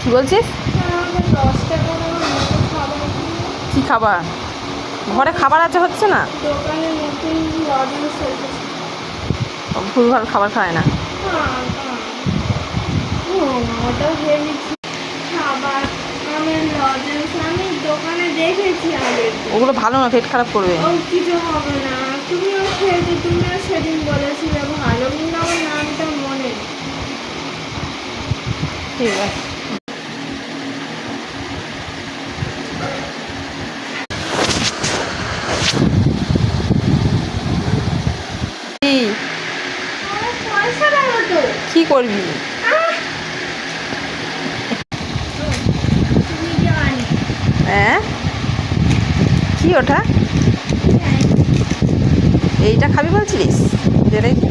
কি বলছিস? কি খাবার? ঘরে খাবার আছে, হচ্ছে না? ভুলভাল খাবার খায় না। দোকানে দেখেছি আগে। ওগুলো ভালো না, পেট খারাপ করবে। ও কিছু হবে না, তুমিও খেয়েছো, তুমিও সেদিন বলেছিলে ভালো, কিন্তু আমার নামটা মনে নেই। ঠিক আছে। পয়সা দেবো তো। কি করবি? হ্যাঁ, কি ওটা? এইটা খাবি বলছিলিস? দে দেখি।